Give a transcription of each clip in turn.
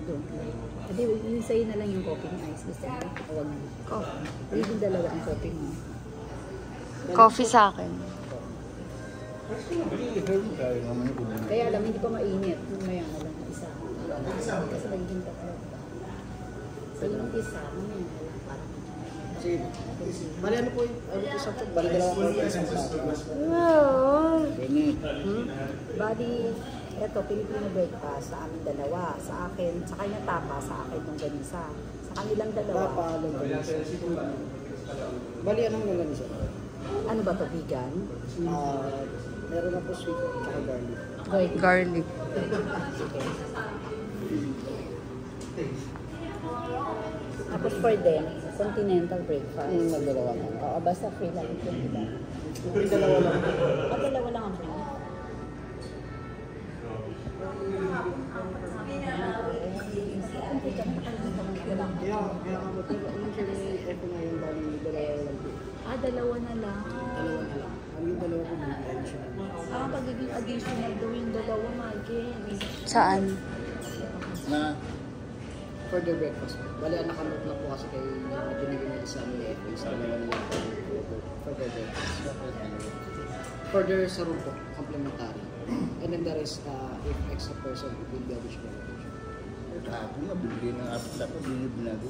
Doon. Hindi, yung sa'yo na lang yung coffee ni Ice. Gusto mo? Huwag mo. Coffee. Yung dalawa ang coffee mo. Coffee sa akin. Kaya alam, hindi pa mainit. Mamaya nga lang na isa. Kasi nagiging tatlo. So yung isa, mamaya nga lang. Sige. Bali ano po yung isang food? Bali dalawa po yung isang food. Wow. Bali, eto, Filipino breakfast sa amin dalawa. Sa akin, sa kanya tapa, sa akin yung ganisa. Sa kanilang dalawa. Tapa, ganisa. Bali, anong ganisa? Ano ba to, vegan? Meron na po sweet at garlic. Garlic. Sige. Tapos for them, continental breakfast. Magdalawa lang. Oo, basta free lang ito, diba? Yung dalawa lang. Dalawa lang ang free. Kaya ka mo pero yung eto na yung bali dalawa lang po. Dalawa na lang. Dalawa na lang. Yung dalawa po yung additional. Pagiging additional daw yung dalawa, Michael. Saan? Na for the breakfast. Bali, ang nakamot na po kasi kay binigyan nila sa amin FA. Sa dalawa nila for the breakfast. Further sa room po, complementary. And then the rest, if extra person, it will be additional. Ako nga, binigay ng apat na ako, binago.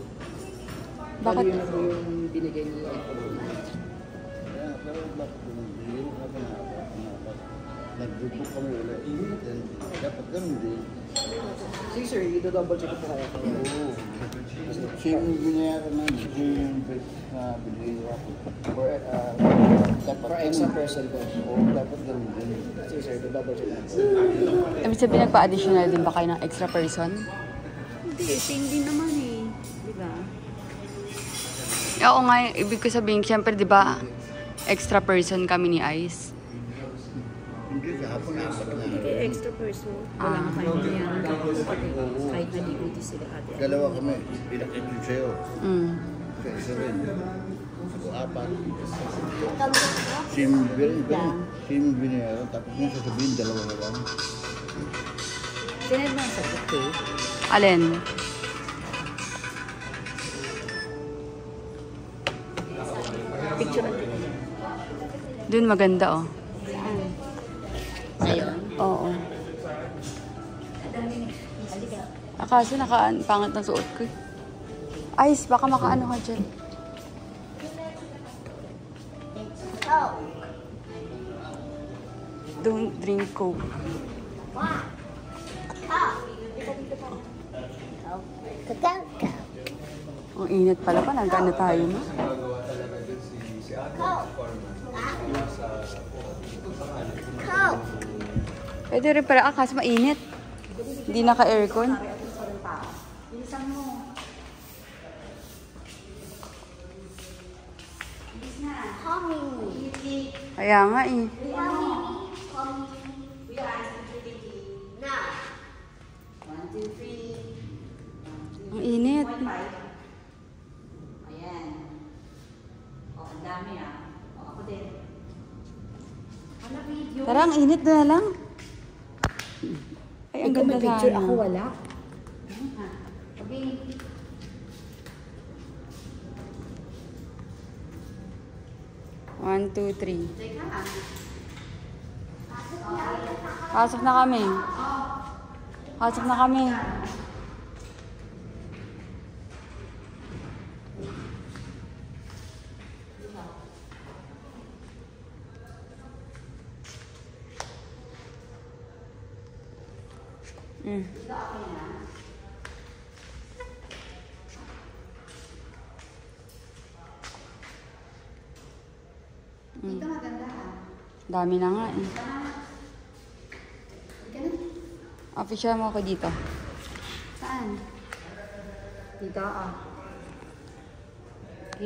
Bakit? Bali, yun po yung binigay nila FA. Kaya, pero bakit binigay ng apat na ako? Nag-book kami ulit. Dapat ganun din. Sige sir, i-double check po kaya. Oo. Siya yung binayaran namin, siya yung binigay ako. For extra person po. Oo, dapat ganun din. Sige sir, i-double check natin. Ibig sabihin, nagpa-additional din ba kayo ng extra person? Hindi, same din naman eh. Diba? Oo nga, ibig ko sabihin, siyempre, di ba, extra person kami ni Ice. Hindi, kahapon na apat na. Hindi, extra person. Wala nga kayo niya. Kahit naligo sila ate. Dalawa kami, pinakit yun sa'yo. Mm. Kaya isa rin. Ako apat. Sim binayaran, tapos yung sasabihin, dalawa na lang. Sinad mo sa okay? Alin? Picture natin. Doon maganda, oh. Ayun. Oo. Kaso pangit ng suot ko. Ice, baka makaano ka dyan. Don't drink Coke. Ang init pala pa, nagkano tayo mo? Pwede rin pala, kasi mainit. Hindi naka-aircon. Kaya nga eh. Ang init. Ayan. Ang dami ako din. Tara, ang init na lang. Ay, ang ganda picture sana. ako wala. Okay. One, two, three. Pasok na kami. Pasok na kami. Dito maganda Dami na nga eh. Official mo ako dito. Saan? Dito